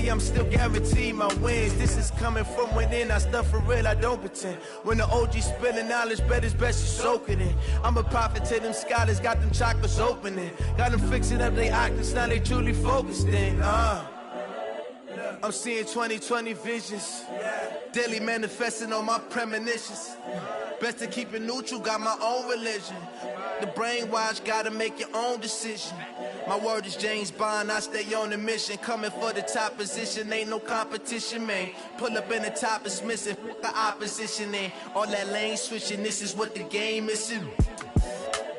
see, I'm still guaranteed my wins. This is coming from within. I stuff for real, I don't pretend. When the OG spilling knowledge, bet it's best you soak it in. I'm a prophet to them scholars, got them chakras opening. Got them fixing up they octaves, now they truly focused in. I'm seeing 2020 visions. Daily manifesting on my premonitions. Best to keep it neutral, got my own religion. The brainwash, gotta make your own decision. My word is James Bond, I stay on a mission. Coming for the top position, ain't no competition, man. Pull up in the top is missing, fuck the opposition, and all that lane switching, this is what the game is.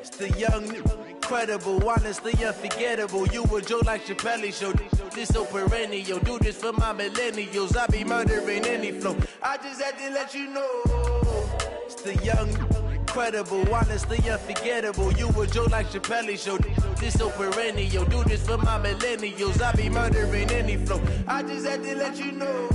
It's the young, incredible, honestly unforgettable. You a Joe like Chappelle show, this so perennial. Do this for my millennials, I be murdering any flow. I just had to let you know. It's the young, incredible, honestly unforgettable. You a Joe like Chappelle show, this so perennial. Do this for my millennials, I be murdering any flow. I just had to let you know.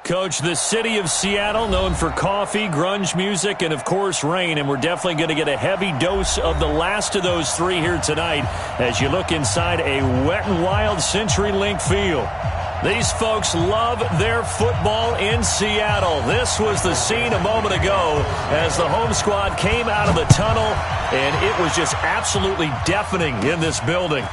Coach, the city of Seattle, known for coffee, grunge music, and, of course, rain. And we're definitely going to get a heavy dose of the last of those three here tonight as you look inside a Wet n' Wild CenturyLink field. These folks love their football in Seattle. This was the scene a moment ago as the home squad came out of the tunnel, and it was just absolutely deafening in this building.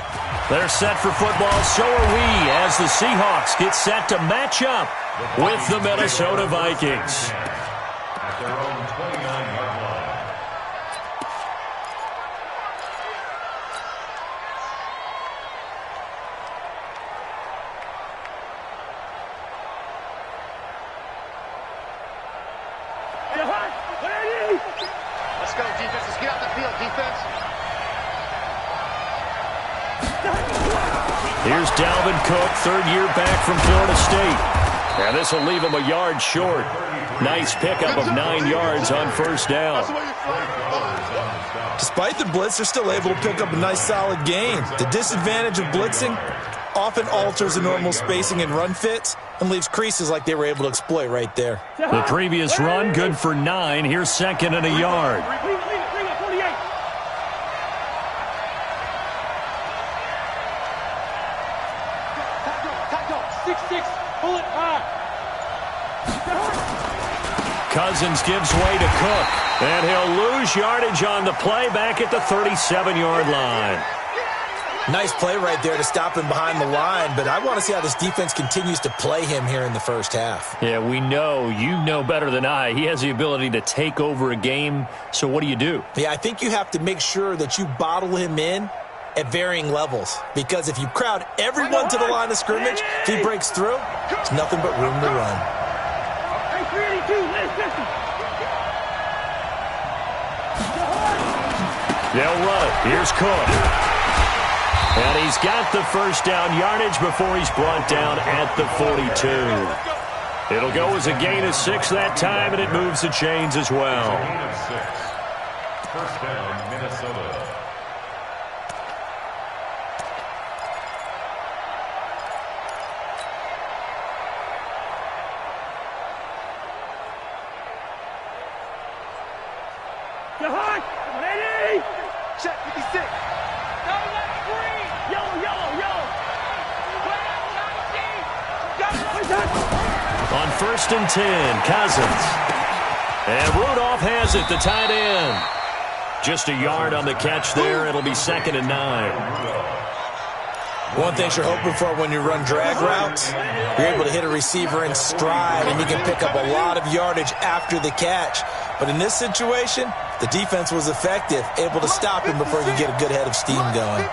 They're set for football, so are we, as the Seahawks get set to match up with the Minnesota Vikings. At their own 29-yard line. Let's go, defense. Let's get out the field, defense. Here's Dalvin Cook, third year back from Florida State. And this will leave him a yard short. Nice pickup of 9 yards on first down. Despite the blitz, they're still able to pick up a nice solid gain. The disadvantage of blitzing often alters the normal spacing and run fits and leaves creases like they were able to exploit right there. The previous run, good for 9. Here's second and a yard. Cousins gives way to Cook, and he'll lose yardage on the play back at the 37-yard line. Nice play right there to stop him behind the line, but I want to see how this defense continues to play him here in the first half. Yeah, we know. You know better than I. He has the ability to take over a game, so what do you do? Yeah, I think you have to make sure that you bottle him in at varying levels, because if you crowd everyone to the line of scrimmage, if he breaks through, there's nothing but room to run. They'll run it. Here's Cook. And he's got the first down yardage before he's brought down at the 42. It'll go as a gain of 6 that time, and it moves the chains as well. Gain of 6. First down, Minnesota. Ready? Check 56. On 1st and 10, Cousins. And Rudolph has it, the tight end. Just a yard on the catch there. It'll be 2nd and 9. One thing you're hoping for when you run drag routes, you're able to hit a receiver in stride, and you can pick up a lot of yardage after the catch. But in this situation, the defense was effective, able to stop him before you get a good head of steam going.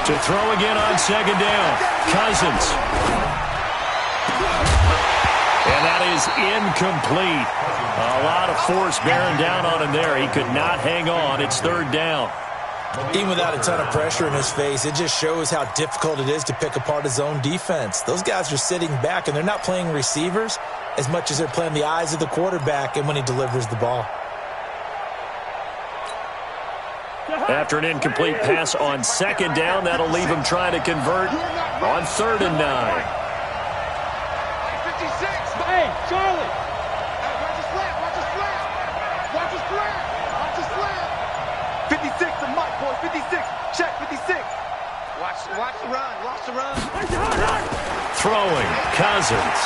To throw again on 2nd down, Cousins. And that is incomplete. A lot of force bearing down on him there. He could not hang on. It's 3rd down. Even without a ton of pressure in his face, it just shows how difficult it is to pick apart his own defense. Those guys are sitting back, and they're not playing receivers as much as they're playing the eyes of the quarterback and when he delivers the ball. After an incomplete pass on 2nd down, that'll leave him trying to convert on 3rd and 9. 56. Hey, Charlie. Watch his slant. Watch his slant. Watch his slant. Watch his slant. 56 to Mike, boys. 56. Check 56. Watch the run. Watch the run. Throwing, Cousins.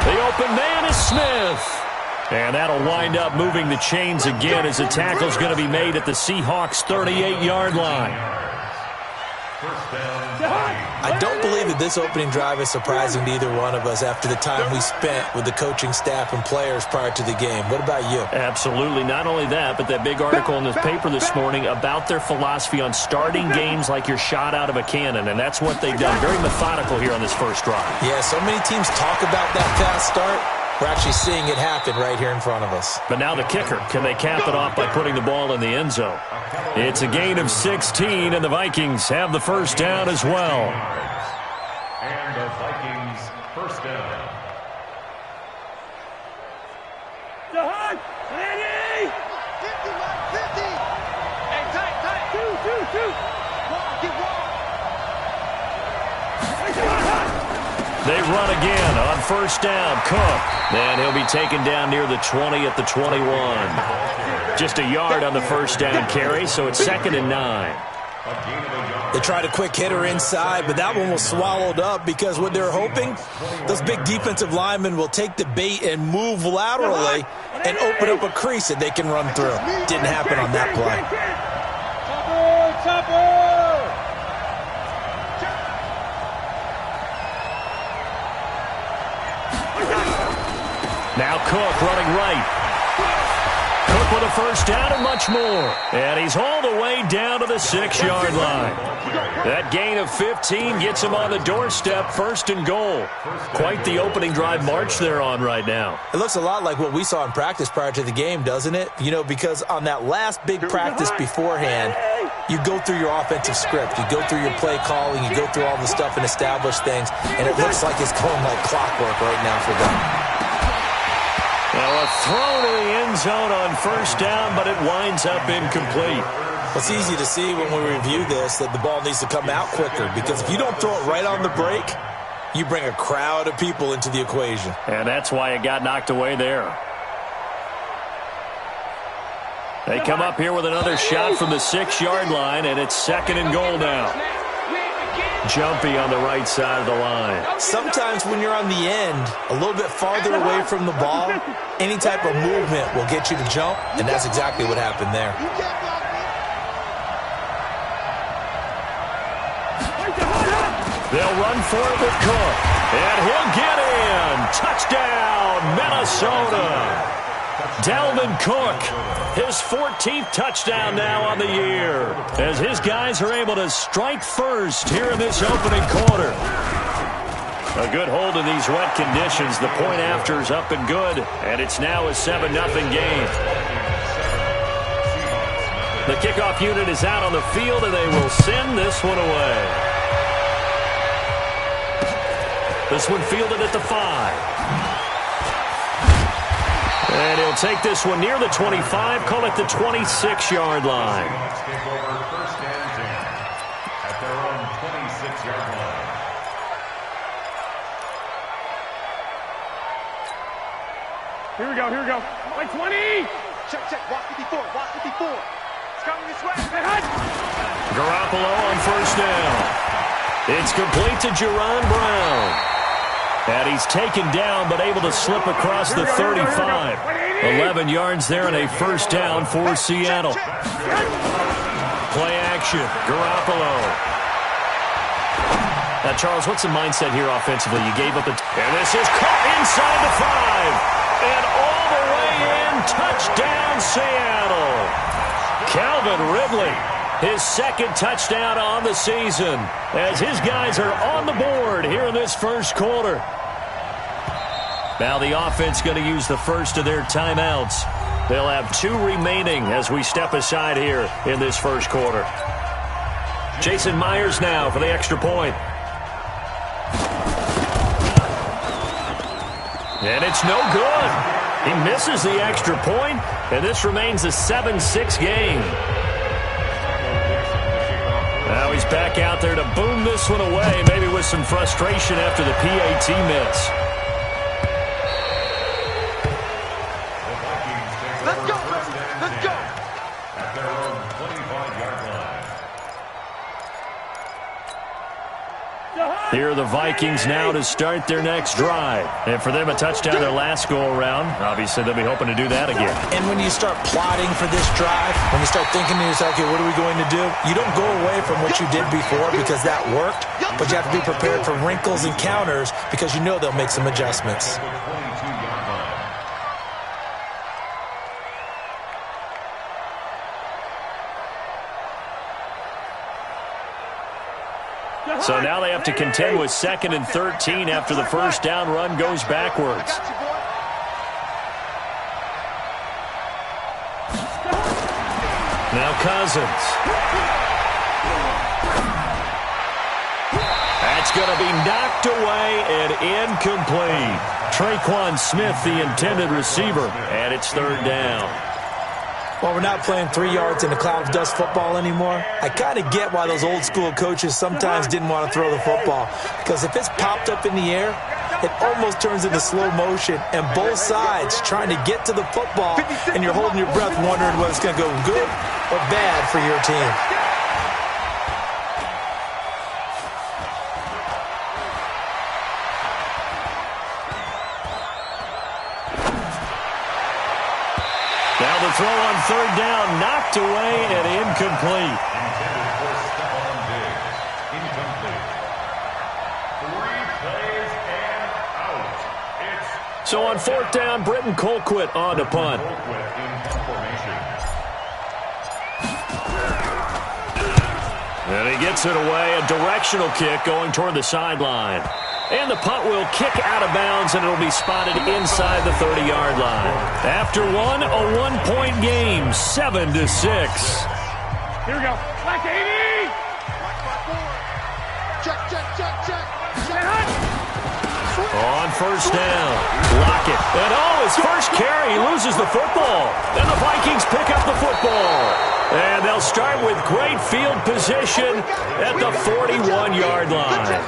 The open man is Smith. And that'll wind up moving the chains again as the tackle's going to be made at the Seahawks' 38-yard line. I don't believe that this opening drive is surprising to either one of us after the time we spent with the coaching staff and players prior to the game. What about you? Absolutely. Not only that, but that big article in the paper this morning about their philosophy on starting games like you're shot out of a cannon, and that's what they've done. Very methodical here on this first drive. Yeah, so many teams talk about that fast start. We're actually seeing it happen right here in front of us. But now the kicker. Can they cap it off by putting the ball in the end zone? It's a gain of 16, and the Vikings have the first down as well. And the Vikings first down. Ready? 50. Hey, tight. 2. Walk, get walk. They run again on 1st down. Cook. And he'll be taken down near the 20 at the 21. Just a yard on the 1st down carry, so it's 2nd and 9. They tried a quick hitter inside, but that one was swallowed up because what they're hoping, those big defensive linemen will take the bait and move laterally and open up a crease that they can run through. Didn't happen on that play. Chopper! Now Cook running right. Cook with a first down and much more. And he's all the way down to the 6-yard line. That gain of 15 gets him on the doorstep, 1st and goal. Quite the opening drive march they're on right now. It looks a lot like what we saw in practice prior to the game, doesn't it? You know, because on that last big practice beforehand, you go through your offensive script. You go through your play calling. You go through all the stuff and establish things. And it looks like it's going like clockwork right now for them. Now a throw to the end zone on 1st down, but it winds up incomplete. It's easy to see when we review this that the ball needs to come out quicker, because if you don't throw it right on the break, you bring a crowd of people into the equation. And that's why it got knocked away there. They come up here with another shot from the 6-yard line, and it's 2nd and goal now. Jumpy on the right side of the line. Sometimes when you're on the end, a little bit farther away from the ball, any type of movement will get you to jump, and that's exactly what happened there. They'll run for it with Cook, and he'll get in. Touchdown, Minnesota. Dalvin Cook, his 14th touchdown now on the year, as his guys are able to strike first here in this opening quarter. A good hold in these wet conditions. The point after is up and good, and it's now a 7-0 game. The kickoff unit is out on the field, and they will send this one away. This one fielded at the 5. And he'll take this one near the 25, call it the 26-yard line. Take over 1st and 10 at their own 26-yard line. Here we go. Like 20. Check. Watch 54. It's coming this way. Garoppolo on first down. It's complete to Jerron Brown. And he's taken down, but able to slip across the 35. 11 yards there and a first down for Seattle. Play action. Garoppolo. Now, Charles, what's the mindset here offensively? You gave up and this is caught inside the 5. And all the way in. Touchdown, Seattle. Calvin Ridley, his second touchdown on the season, as his guys are on the board here in this first quarter. Now the offense going to use the first of their timeouts. They'll have 2 remaining as we step aside here in this first quarter. Jason Myers now for the extra point. And it's no good. He misses the extra point, and this remains a 7-6 game. Now he's back out there to boom this one away, maybe with some frustration after the PAT miss. Let's go. At their own 25-yard line. Here are the Vikings now to start their next drive. And for them, a touchdown their last go-around. Obviously, they'll be hoping to do that again. And when you start plotting for this drive, when you start thinking to yourself, okay, what are we going to do? You don't go away from what you did before because that worked, but you have to be prepared for wrinkles and counters because you know they'll make some adjustments. So now they have to contend with 2nd and 13 after the first down run goes backwards. Now Cousins. That's going to be knocked away and incomplete. Traquan Smith, the intended receiver, and it's 3rd down. Well, we're not playing 3 yards in a cloud of dust football anymore. I kind of get why those old school coaches sometimes didn't want to throw the football. Because if it's popped up in the air, it almost turns into slow motion. And both sides trying to get to the football, and you're holding your breath wondering whether it's going to go good or bad for your team. Now the throw on 3rd down, knocked away and incomplete. Intended for Stephon Diggs. Incomplete. 3 plays and out. It's So on 4th down, Britton Colquitt on to punt. Colquitt in punt formation. And he gets it away, a directional kick going toward the sideline. And the punt will kick out of bounds, and it'll be spotted inside the 30-yard line. After one, a 1-point game, 7-6. Here we go. Like 80. Check. On first down, Lockett. And his first carry, he loses the football. And the Vikings pick up the football. And they'll start with great field position at the 41-yard line.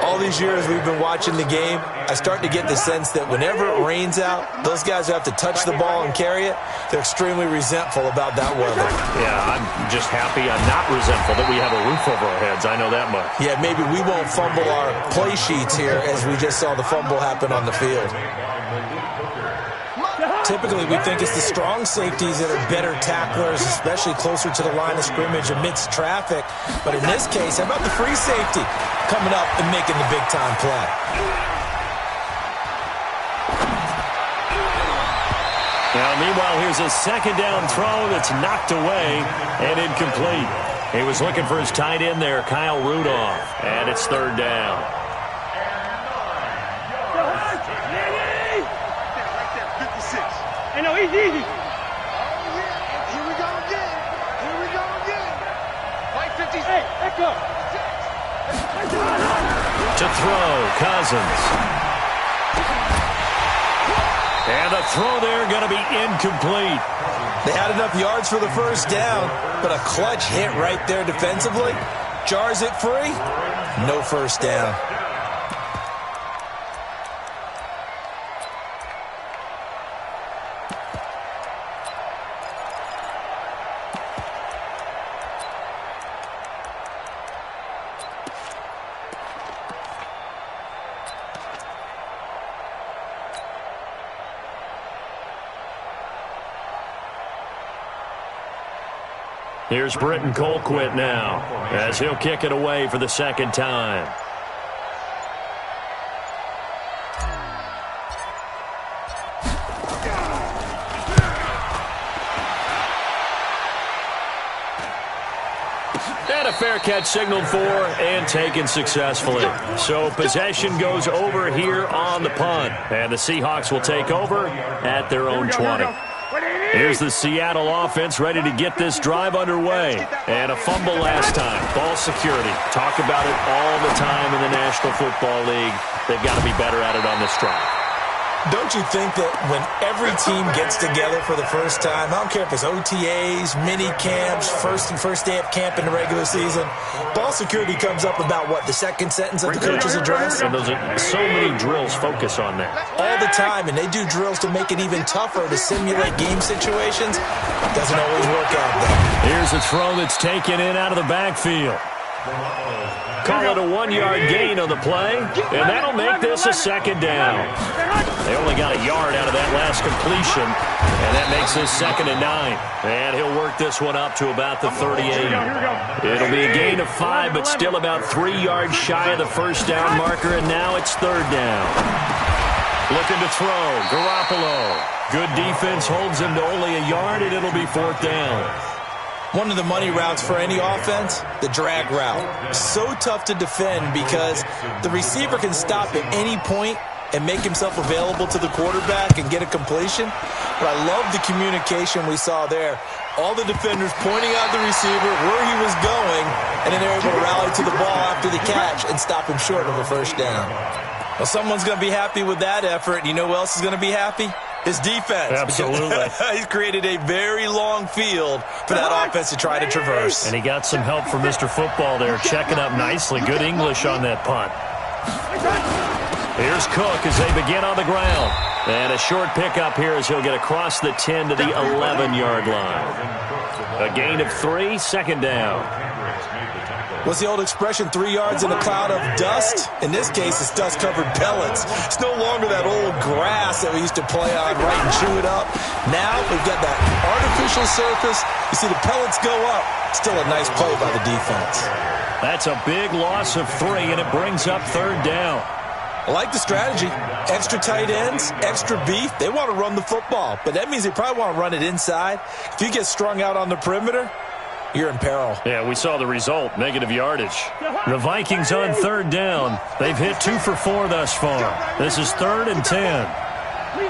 All these years we've been watching the game, I start to get the sense that whenever it rains out, those guys who have to touch the ball and carry it, they're extremely resentful about that weather. Yeah, I'm just happy I'm not resentful that we have a roof over our heads. I know that much. Yeah, maybe we won't fumble our play sheets here as we just saw the fumble happen on the field. Typically, we think it's the strong safeties that are better tacklers, especially closer to the line of scrimmage amidst traffic. But in this case, how about the free safety coming up and making the big-time play? Now, meanwhile, here's a 2nd down throw that's knocked away and incomplete. He was looking for his tight end there, Kyle Rudolph, and it's 3rd down. I know, easy. Oh, yeah. Here we go again. White 50. Hey, echo. To throw, Cousins. And the throw there going to be incomplete. They had enough yards for the first down, but a clutch hit right there defensively. Jars it free. No first down. Here's Britton Colquitt now as he'll kick it away for the second time. And a fair catch signaled for and taken successfully. So possession goes over here on the punt. And the Seahawks will take over at their own 20. Here's the Seattle offense ready to get this drive underway. And a fumble last time. Ball security. Talk about it all the time in the National Football League. They've got to be better at it on this drive. Don't you think that when every team gets together for the first time, I don't care if it's OTAs, mini camps, first day of camp in the regular season, ball security comes up about, what, the second sentence of the coach's address? And those are so many drills focus on that. All the time, and they do drills to make it even tougher to simulate game situations. Doesn't always work out, though. Here's a throw that's taken in out of the backfield. Call it a 1-yard gain on the play, and that'll make this a second down. They only got a yard out of that last completion, and that makes this 2nd and 9. And he'll work this one up to about the 38. It'll be a gain of 5, but still about 3 yards shy of the first down marker, and now it's 3rd down. Looking to throw, Garoppolo. Good defense holds him to only a yard, and it'll be 4th down. One of the money routes for any offense, the drag route. So tough to defend because the receiver can stop at any point and make himself available to the quarterback and get a completion. But I love the communication we saw there. All the defenders pointing out the receiver, where he was going, and then they're able to rally to the ball after the catch and stop him short of a first down. Well, someone's going to be happy with that effort. You know who else is going to be happy? His defense. Absolutely. He's created a very long field for that offense to try to traverse. And he got some help from Mr. Football there, checking up nicely. Good English on that punt. Here's Cook as they begin on the ground. And a short pickup here as he'll get across the 10 to the 11-yard line. A gain of 3, 2nd down. What's the old expression, 3 yards in a cloud of dust? In this case, it's dust-covered pellets. It's no longer that old grass that we used to play on, right, and chew it up. Now we've got that artificial surface. You see the pellets go up. Still a nice play by the defense. That's a big loss of 3, and it brings up 3rd down. I like the strategy. Extra tight ends, extra beef. They want to run the football, but that means they probably want to run it inside. If you get strung out on the perimeter, you're in peril. Yeah, we saw the result, negative yardage. The Vikings on 3rd down. They've hit 2 for 4 thus far. This is 3rd and 10. 56,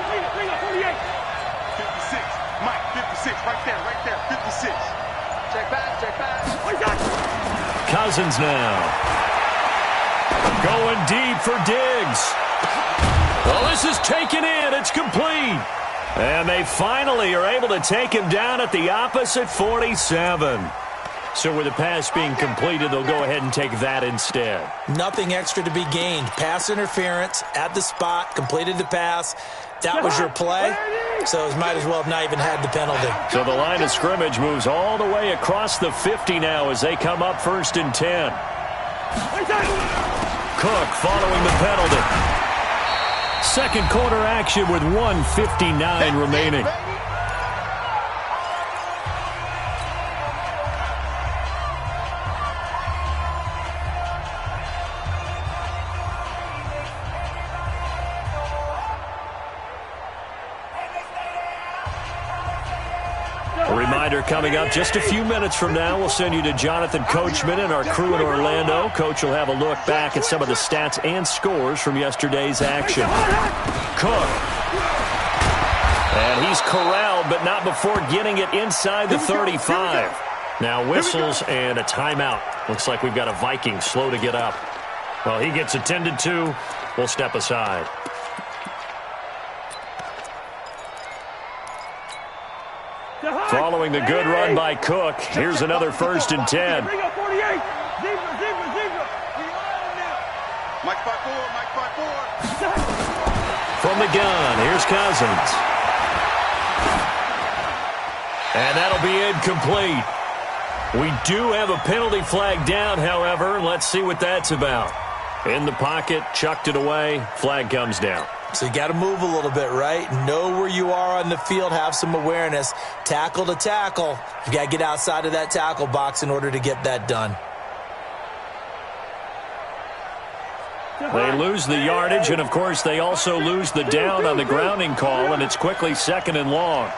Mike, 56, right there, 56. Check back. Cousins now. Going deep for Diggs. Well, this is taken in. It's complete. And they finally are able to take him down at the opposite 47. So with the pass being completed, they'll go ahead and take that instead. Nothing extra to be gained. Pass interference at the spot, completed the pass. That was your play, so it might as well have not even had the penalty. So the line of scrimmage moves all the way across the 50 now as they come up 1st and 10. Cook following the penalty. Second quarter action with 1:59 remaining. A reminder coming up just a few minutes from now, we'll send you to Jonathan Coachman and our crew in Orlando. Coach will have a look back at some of the stats and scores from yesterday's action. Cook. And he's corralled, but not before getting it inside the 35. Now whistles and a timeout. Looks like we've got a Viking slow to get up. Well, he gets attended to. We'll step aside. Following the good run by Cook, here's another 1st and 10. Mike 5-4. From the gun, here's Cousins. And that'll be incomplete. We do have a penalty flag down, however. Let's see what that's about. In the pocket, chucked it away, flag comes down. So you got to move a little bit, right? Know where you are on the field, have some awareness. Tackle to tackle. You got to get outside of that tackle box in order to get that done. They lose the yardage, and, of course, they also lose the down on the grounding call, and it's quickly 2nd and long.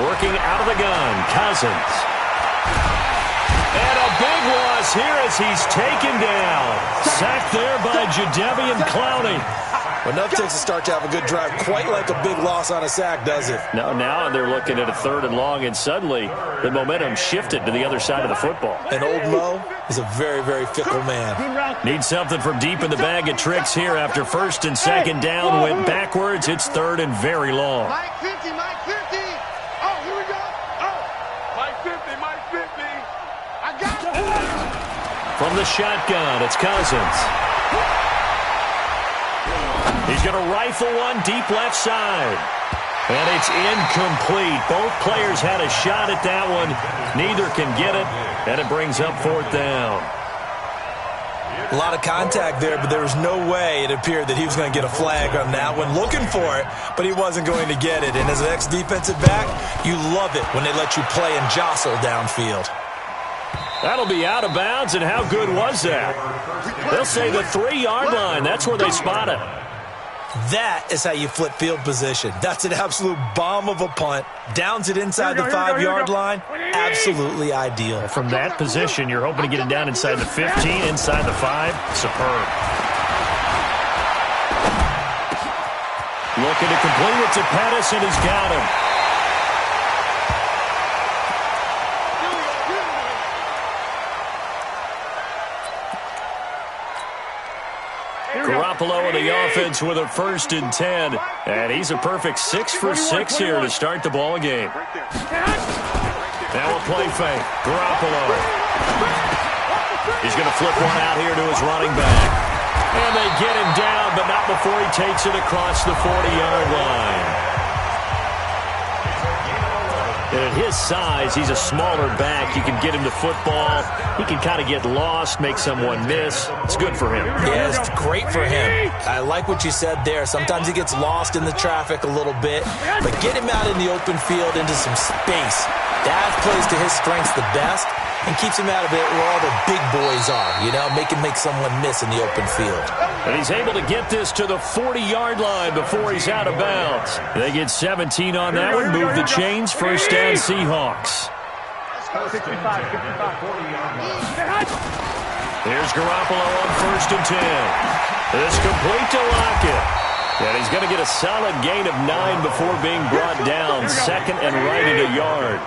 Working out of the gun, Cousins. And a big loss here as he's taken down. Sacked there by Jadeveon Clowney. Well, enough takes to start to have a good drive. Quite like a big loss on a sack, does it? Now they're looking at a 3rd and long, and suddenly the momentum shifted to the other side of the football. And old Mo is a very, very fickle man. Need something from deep in the bag of tricks here after 1st and 2nd down. Went backwards. It's 3rd and very long. Mike 50, Mike 50. Oh, here we go. Oh, Mike 50, Mike 50. I got it. From the shotgun, it's Cousins. He's going to rifle one deep left side. And it's incomplete. Both players had a shot at that one. Neither can get it, and it brings up 4th down. A lot of contact there, but there was no way it appeared that he was going to get a flag on that one. Looking for it, but he wasn't going to get it. And as an ex-defensive back, you love it when they let you play and jostle downfield. That'll be out of bounds, and how good was that? They'll say the 3-yard line. That's where they spot it. That is how you flip field position. That's an absolute bomb of a punt. Downs it inside the 5-yard line. Absolutely ideal. From that position, you're hoping to get it down inside the 15, inside the 5. Superb. Looking to complete it to Pettis, and he's got him. Garoppolo in the offense with a 1st and 10. And he's a perfect 6 for 6 here to start the ball game. Now a play fake. Garoppolo. He's going to flip one out here to his running back. And they get him down, but not before he takes it across the 40-yard line. And at his size, he's a smaller back. You can get him the football. He can kind of get lost, make someone miss. It's good for him. Yeah, it's great for him. I like what you said there. Sometimes he gets lost in the traffic a little bit, but get him out in the open field into some space. That plays to his strengths the best and keeps him out of it where all the big boys are, you know, make someone miss in the open field. And he's able to get this to the 40-yard line before he's out of bounds. They get 17 on that one, move the chains, 1st down Seahawks. Here's Garoppolo on 1st and 10. It's complete to Lockett. And he's going to get a solid gain of 9 before being brought down. 2nd and right at a yard.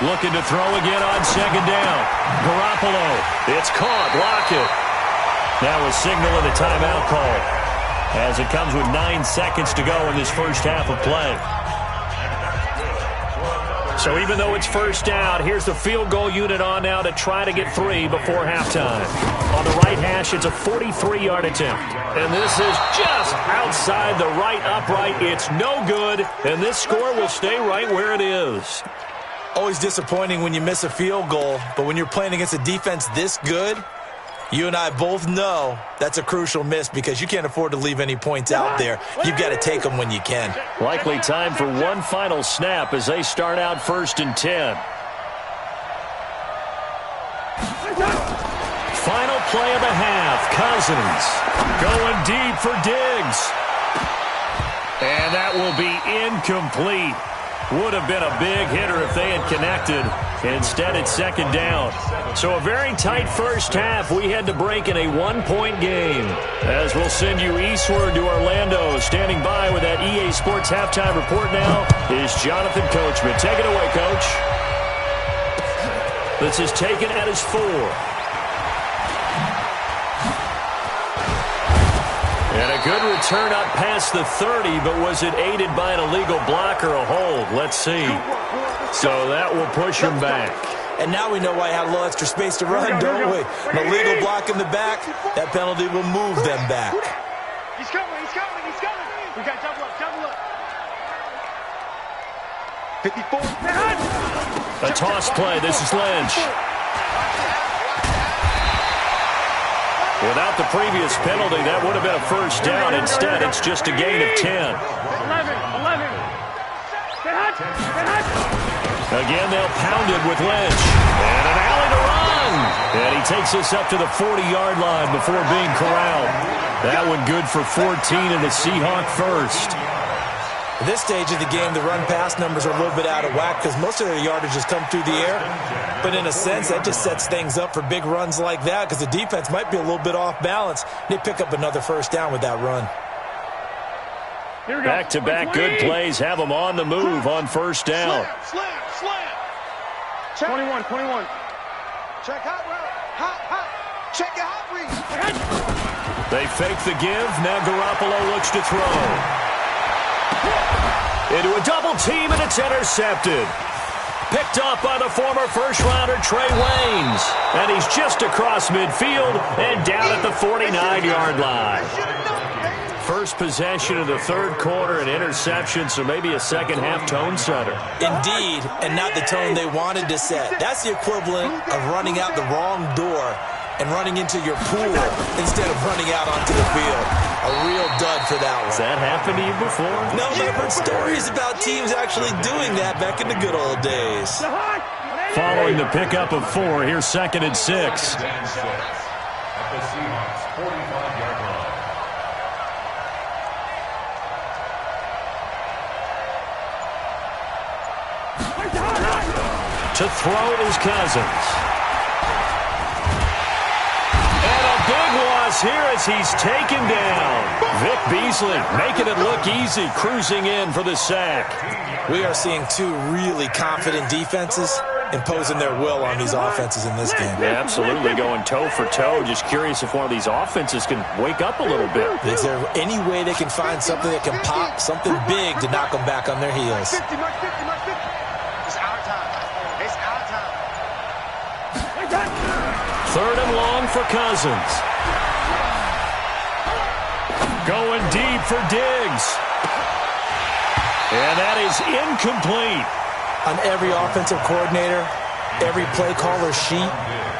Looking to throw again on 2nd down. Garoppolo. It's caught. Lockett. Now a signal and a timeout call as it comes with 9 seconds to go in this first half of play. So even though it's 1st down, here's the field goal unit on now to try to get 3 before halftime. On the right hash, it's a 43-yard attempt. And this is just outside the right upright. It's no good, and this score will stay right where it is. Always disappointing when you miss a field goal, but when you're playing against a defense this good, you and I both know that's a crucial miss because you can't afford to leave any points out there. You've got to take them when you can. Likely time for one final snap as they start out 1st and 10. Final play of the half. Cousins going deep for Diggs. And that will be incomplete. Would have been a big hitter if they had connected. Instead, it's 2nd down. So a very tight first half. We had to break in a 1-point game. As we'll send you eastward to Orlando. Standing by with that EA Sports halftime report now is Jonathan Coachman. Take it away, Coach. This is taken at his 4. And a good return up past the 30, but was it aided by an illegal block or a hold? Let's see. So that will push him back. And now we know why he had a little extra space to run, don't we? An illegal block in the back, that penalty will move them back. He's coming, he's coming, he's coming. We got double up, double up. 54. A toss play. This is Lynch. Without the previous penalty, that would have been a first down. Instead, it's just a gain of 10. 11. Again, they'll pound it with Lynch. And an alley to run. And he takes us up to the 40-yard line before being corralled. That one good for 14 and a Seahawk first. At this stage of the game, the run-pass numbers are a little bit out of whack because most of their yardage has come through the air. But in a sense, that just sets things up for big runs like that because the defense might be a little bit off balance. They pick up another first down with that run. Back-to-back good plays have them on the move on first down. Slam. 21. Check hot route. Check your hot read. They fake the give. Now Garoppolo looks to throw. Into a double team, and it's intercepted. Picked up by the former first-rounder Trey Waynes. And he's just across midfield and down at the 49-yard line. First possession of the third quarter, an interception, so maybe a second-half tone setter. Indeed, and not the tone they wanted to set. That's the equivalent of running out the wrong door and running into your pool instead of running out onto the field. A real dud for that one. Has that happened to you before? No, but I've heard stories about teams actually doing that back in the good old days. Following the pickup of 4, here's 2nd and 6. At the Seahawks 45-yard line. To throw is Cousins. And a big loss here as he's taken down. Vic Beasley making it look easy, cruising in for the sack. We are seeing two really confident defenses imposing their will on these offenses in this game. Yeah, absolutely, going toe for toe. Just curious if one of these offenses can wake up a little bit. Is there any way they can find something that can pop, something big to knock them back on their heels? Third and long for Cousins. Going deep for Diggs. And that is incomplete. On every offensive coordinator, every play caller sheet,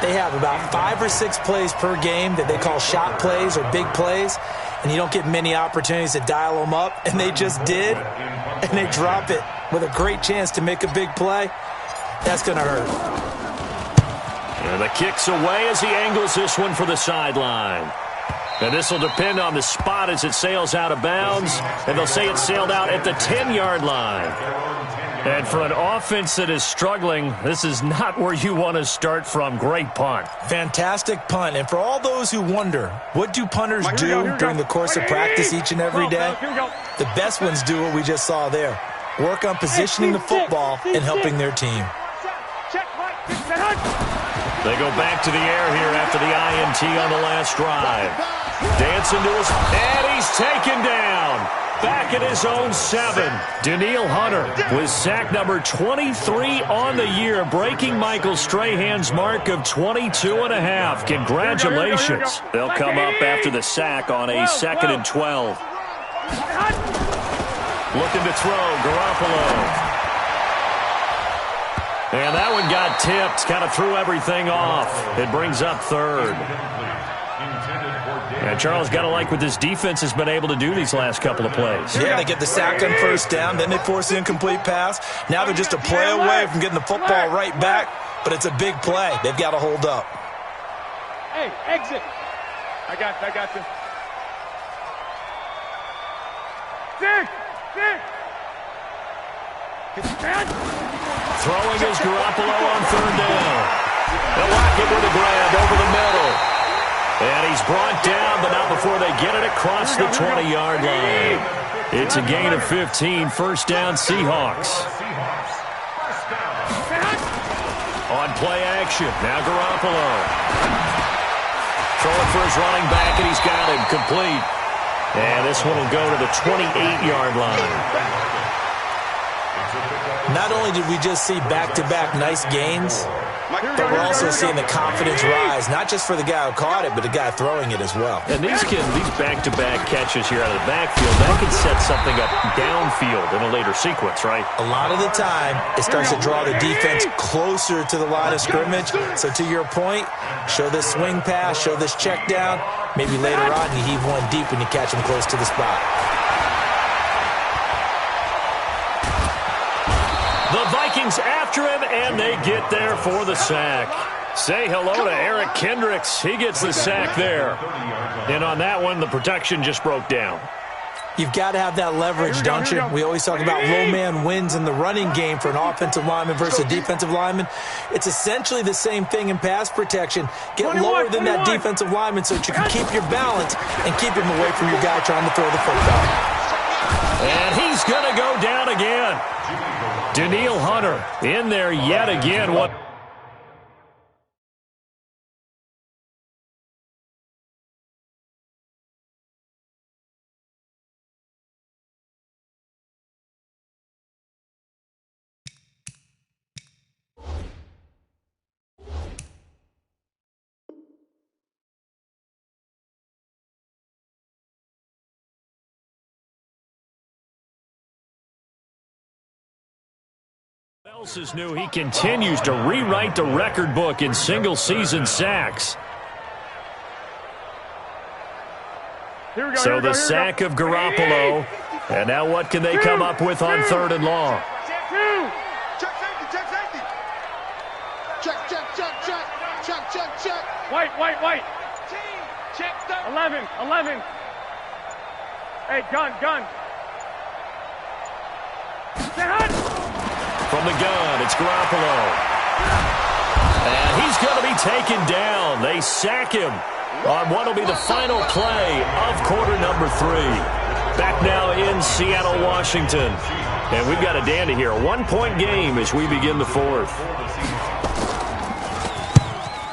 they have about 5 or 6 plays per game that they call shot plays or big plays, and you don't get many opportunities to dial them up, and they just did, and they drop it with a great chance to make a big play. That's going to hurt. And the kick's away as he angles this one for the sideline. And this will depend on the spot as it sails out of bounds. And they'll say it sailed out at the 10-yard line. And for an offense that is struggling, this is not where you want to start from. Great punt. Fantastic punt. And for all those who wonder, what do punters do during the course of practice each and every day? The best ones do what we just saw there. Work on positioning the football and helping their team. They go back to the air here after the INT on the last drive. Dancing to his... And he's taken down. Back at his own 7. Danielle Hunter with sack number 23 on the year, breaking Michael Strahan's mark of 22.5. Congratulations. They'll come up after the sack on a 2nd and 12. Looking to throw, Garoppolo. And that one got tipped, kind of threw everything off. It brings up 3rd. And Charles, got to like what this defense has been able to do these last couple of plays. Yeah, they get the sack on first down, then they force the incomplete pass. Now they're just a play away from getting the football right back, but it's a big play. They've got to hold up. Hey, exit. I got you. Dick! Throwing is Garoppolo on 3rd down. They'll lock it with a grab over the middle. And he's brought down, but not before they get it across the 20-yard line. It's a gain of 15, first down Seahawks. On play action, now Garoppolo. Throwing for his running back, and he's got him complete. And this one will go to the 28-yard line. Not only did we just see back-to-back nice gains, But we're also seeing the confidence rise, not just for the guy who caught it, but the guy throwing it as well. And these back-to-back catches here out of the backfield, that can set something up downfield in a later sequence, right? A lot of the time, it starts to draw the defense closer to the line of scrimmage. So to your point, show this swing pass, show this check down. Maybe later on you heave one deep when you catch him close to the spot. The Vikings after him, and they get there for the sack. Say hello to Eric Kendricks. He gets the sack there. And on that one, the protection just broke down. You've got to have that leverage, don't you? We always talk about low man wins in the running game for an offensive lineman versus a defensive lineman. It's essentially the same thing in pass protection. Get lower than that defensive lineman so that you can keep your balance and keep him away from your guy trying to throw the football. And he's going to go down again. Daniil Hunter in there yet again. What? What else is new? He continues to rewrite the record book in single-season sacks. So the sack of Garoppolo. And now what can they come up with on 3rd and long? Check safety. Check. White. Check 11. Hey, gun. From the gun, it's Garoppolo. And he's going to be taken down. They sack him on what will be the final play of quarter number 3. Back now in Seattle, Washington. And we've got a dandy here. A 1-point game as we begin the 4th.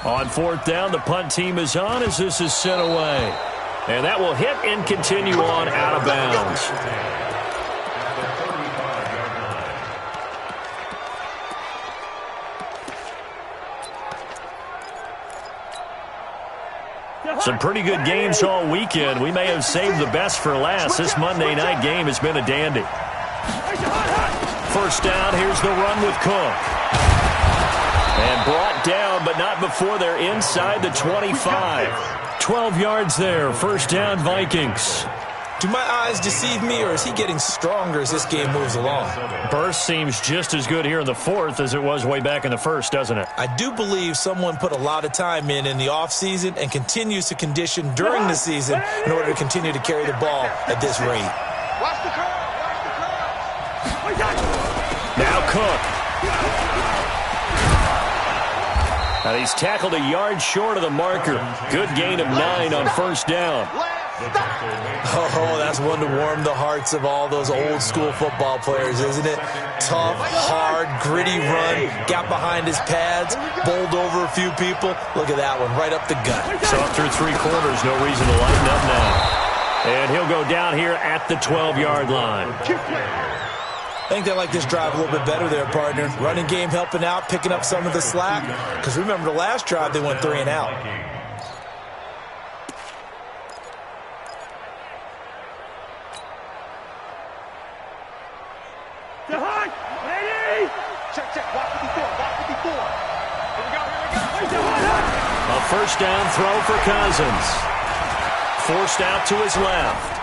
On 4th down, the punt team is on as this is sent away. And that will hit and continue on out of bounds. Some pretty good games all weekend. We may have saved the best for last. This Monday night game has been a dandy. 1st down, here's the run with Cook. And brought down, but not before they're inside the 25. 12 yards there, 1st down Vikings. Do my eyes deceive me, or is he getting stronger as this game moves along? Burst seems just as good here in the 4th as it was way back in the 1st, doesn't it? I do believe someone put a lot of time in the offseason and continues to condition during the season in order to continue to carry the ball at this rate. Watch the curve. Now Cook. And he's tackled a yard short of the marker. Good gain of 9 on 1st down. Oh, that's one to warm the hearts of all those old school football players, isn't it? Tough, hard, gritty run, got behind his pads, bowled over a few people. Look at that one, right up the gut. So through 3 quarters, no reason to lighten up now. And he'll go down here at the 12-yard line. I think they like this drive a little bit better there, partner. Running game helping out, picking up some of the slack. Because remember the last drive, they went 3 and out. Check. Watch 54. Here we go. A 1st down throw for Cousins. Forced out to his left.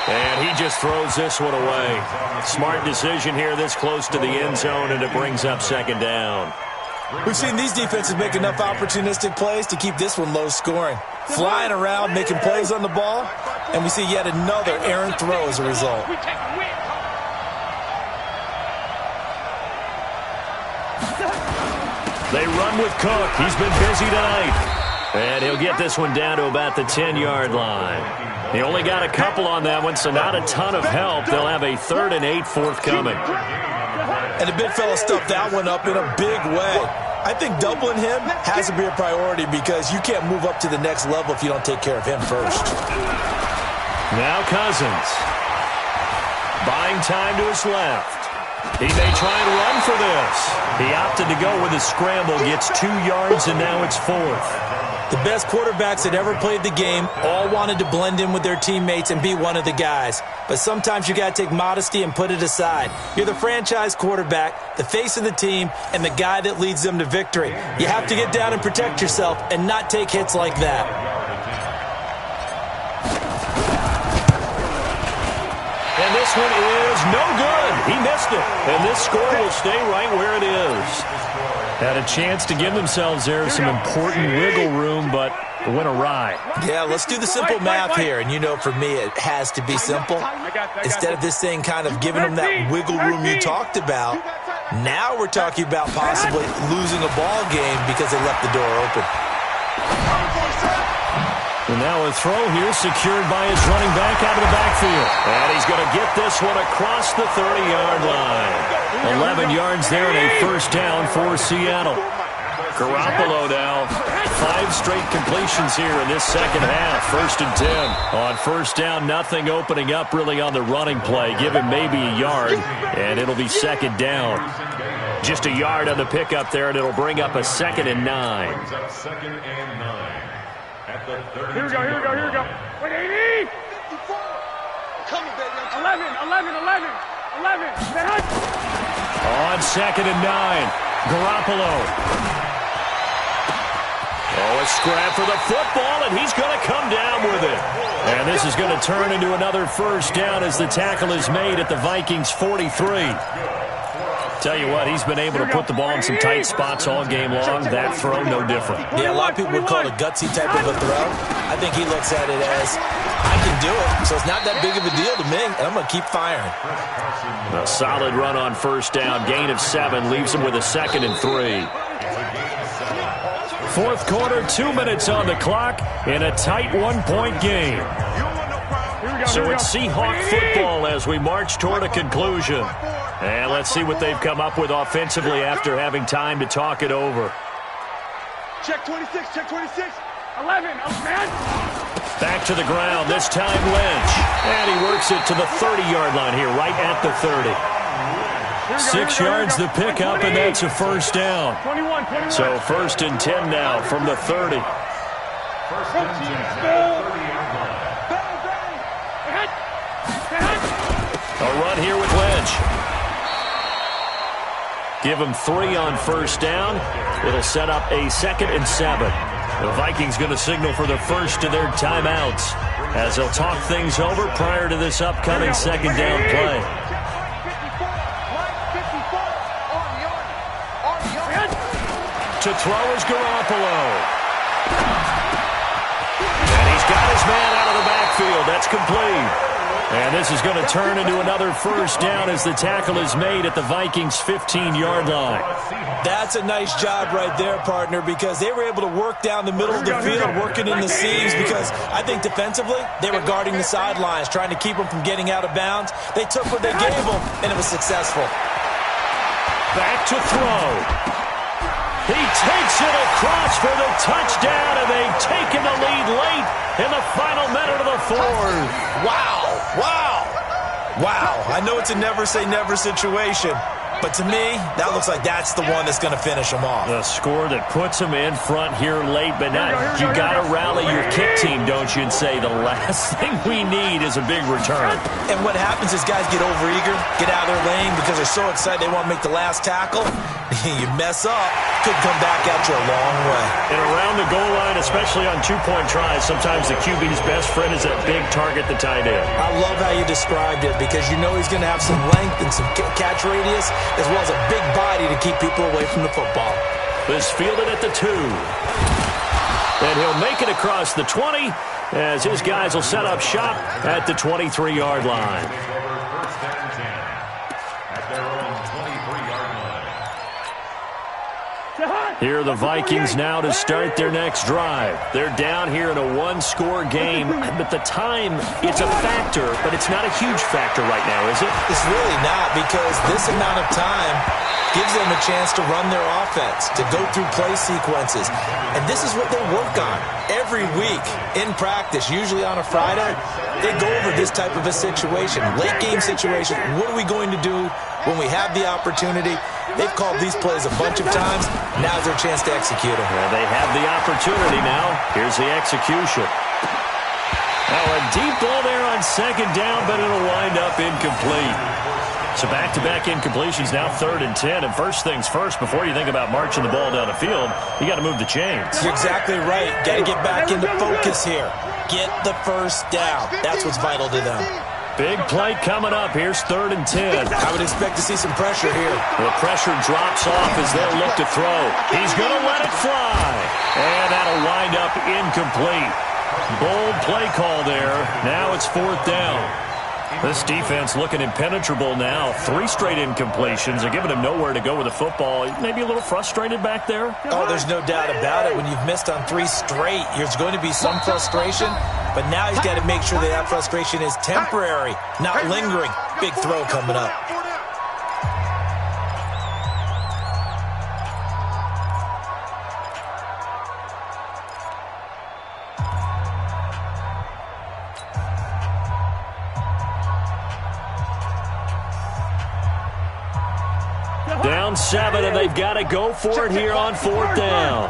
And he just throws this one away. Smart decision here this close to the end zone, and it brings up 2nd down. We've seen these defenses make enough opportunistic plays to keep this one low scoring. Flying around, making plays on the ball, and we see yet another errant throw as a result. They run with Cook. He's been busy tonight. And he'll get this one down to about the 10-yard line. He only got a couple on that one, so not a ton of help. They'll have a 3rd and 8 forthcoming. And the big fella stuffed that one up in a big way. I think doubling him has to be a priority because you can't move up to the next level if you don't take care of him first. Now Cousins. Buying time to his left. He may try and run for this. He opted to go with a scramble, gets 2 yards, and now it's 4th. The best quarterbacks that ever played the game all wanted to blend in with their teammates and be one of the guys. But sometimes you got to take modesty and put it aside. You're the franchise quarterback, the face of the team, and the guy that leads them to victory. You have to get down and protect yourself and not take hits like that. And this one is no good. He missed it. And this score will stay right where it is. Had a chance to give themselves there some important wiggle room, but it went awry. Yeah, let's do the simple math here. And you know, for me, it has to be simple. Instead of this thing kind of giving them that wiggle room you talked about, now we're talking about possibly losing a ball game because they left the door open. And now a throw here secured by his running back out of the backfield. And he's going to get this one across the 30-yard line. 11 yards there and a first down for Seattle. Garoppolo now. 5 straight completions here in this second half. 1st and 10. On first down, nothing opening up really on the running play. Give him maybe a yard, and it'll be 2nd down. Just a yard on the pickup there, and it'll bring up a 2nd and 9. Here we go. 180! Coming, baby. 11. On 2nd and 9, Garoppolo. Oh, a scrap for the football, and he's going to come down with it. And this is going to turn into another first down as the tackle is made at the Vikings' 43. Tell you what, he's been able to put the ball in some tight spots all game long. That throw, no different. Yeah, a lot of people would call it a gutsy type of a throw. I think he looks at it as, I can do it, so it's not that big of a deal to me, and I'm going to keep firing. A solid run on first down. Gain of 7 leaves him with a 2nd and 3. 4th quarter, 2 minutes on the clock in a tight 1-point game. So it's Seahawk football as we march toward a conclusion. And let's see what they've come up with offensively after having time to talk it over. Check 26. 11, man. Back to the ground, this time Lynch. And he works it to the 30-yard line here, right at the 30. 6 yards the pickup, and that's a first down. 21. So 1st and 10 now from the 30. A run here with Lynch. Give him 3 on first down. It'll set up a 2nd and 7. The Vikings going to signal for the first of their timeouts as they'll talk things over prior to this upcoming 2nd down play. To throw is Garoppolo. And he's got his man out of the backfield. That's complete. And this is going to turn into another first down as the tackle is made at the Vikings' 15-yard line. That's a nice job right there, partner, because they were able to work down the middle of the field, working in the seams, because I think defensively they were guarding the sidelines, trying to keep them from getting out of bounds. They took what they gave them, and it was successful. Back to throw. He takes it across for the touchdown, and they've taken the lead late in the final minute of the 4th. Wow. I know it's a never-say-never situation, but to me, that looks like that's the one that's going to finish them off. The score that puts them in front here late, but now you got to rally your kick team, don't you, and say the last thing we need is a big return. And what happens is guys get overeager, get out of their lane because they're so excited they want to make the last tackle. You mess up, could come back at you a long way. And around the goal line, especially on 2-point tries, sometimes the QB's best friend is that big target, the tight end. I love how you described it because you know he's going to have some length and some catch radius as well as a big body to keep people away from the football. This fielded at the 2. And he'll make it across the 20 as his guys will set up shop at the 23-yard line. Here are the Vikings now to start their next drive. They're down here in a one-score game, but the time, it's a factor, but it's not a huge factor right now, is it? It's really not, because this amount of time gives them a chance to run their offense, to go through play sequences. And this is what they work on every week in practice, usually on a Friday. They go over this type of a situation, late-game situation. What are we going to do when we have the opportunity? They've called these plays a bunch of times. Now's their chance to execute them. Well, they have the opportunity now. Here's the execution. Now a deep ball there on second down, but it'll wind up incomplete. So back-to-back incompletions, now 3rd and 10. And first things first, before you think about marching the ball down the field, you got to move the chains. You're exactly right. Got to get back into focus here. Get the first down. That's what's vital to them. Big play coming up. Here's 3rd and 10. I would expect to see some pressure here. The pressure drops off as they'll look to throw. He's going to let it fly. And that'll wind up incomplete. Bold play call there. Now it's 4th down. This defense looking impenetrable now. 3 straight incompletions. They're giving him nowhere to go with the football. Maybe a little frustrated back there? Oh, there's no doubt about it. When you've missed on 3 straight, there's going to be some frustration. But now he's got to make sure that frustration is temporary, not lingering. Big throw coming up. Down 7, and they've got to go for it here on 4th down.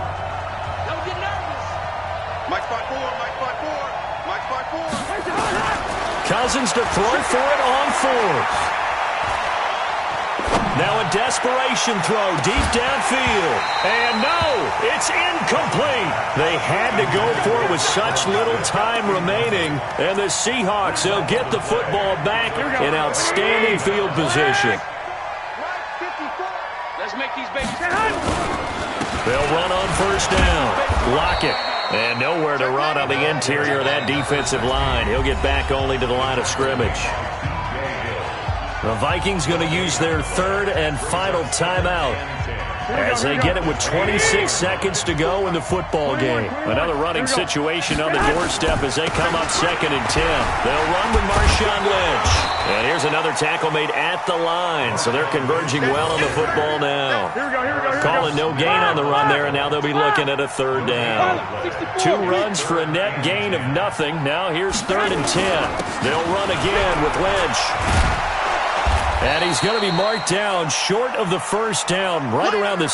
Don't get nervous. Mike 5-4, Mike 5-4, Mike 5-4. Cousins to throw for it on 4th. Now a desperation throw deep downfield. And no, it's incomplete. They had to go for it with such little time remaining. And the Seahawks, they'll get the football back in outstanding field position. Let's make these babies. They'll run on 1st down. Lockett. And nowhere to run on the interior of that defensive line. He'll get back only to the line of scrimmage. The Vikings going to use their 3rd and final timeout as they get it with 26 seconds to go in the football game. Another running situation on the doorstep as they come up 2nd and 10. They'll run with Marshawn Lynch. And here's another tackle made at the line, so they're converging well on the football now. Calling no gain on the run there, and now they'll be looking at a 3rd down. 2 runs for a net gain of nothing. Now here's 3rd and 10. They'll run again with Lynch. And he's going to be marked down short of the 1st down, right around the